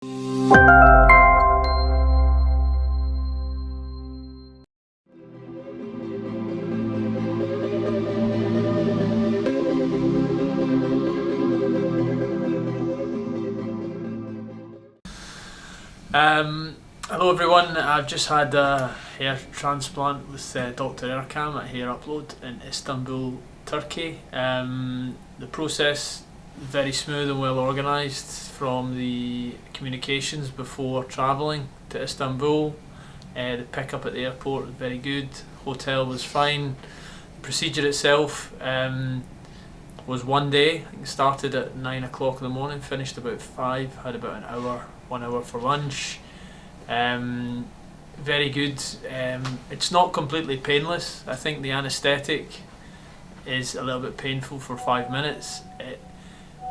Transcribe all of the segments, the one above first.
Hello everyone, I've just had a hair transplant with Dr. Erkam at Hair Upload in Istanbul, Turkey. The process very smooth and well organised from the communications before travelling to Istanbul. The pick-up at the airport was very good, hotel was fine. The procedure itself was one day. I think it started at 9 o'clock in the morning, finished about 5, had about an hour, 1 hour for lunch. Very good. It's not completely painless. I think the anaesthetic is a little bit painful for 5 minutes.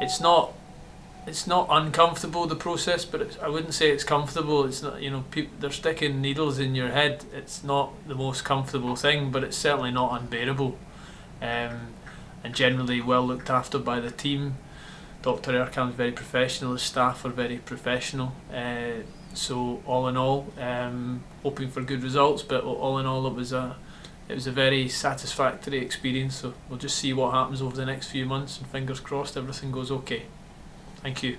It's not uncomfortable, the process, but I wouldn't say it's comfortable. It's not, they're sticking needles in your head. It's not the most comfortable thing, but it's certainly not unbearable. And generally well looked after by the team. Dr. Erkam is very professional, his staff are very professional. So all in all, hoping for good results, but all in all it was a very satisfactory experience. So we'll just see what happens over the next few months, and fingers crossed everything goes okay. Thank you.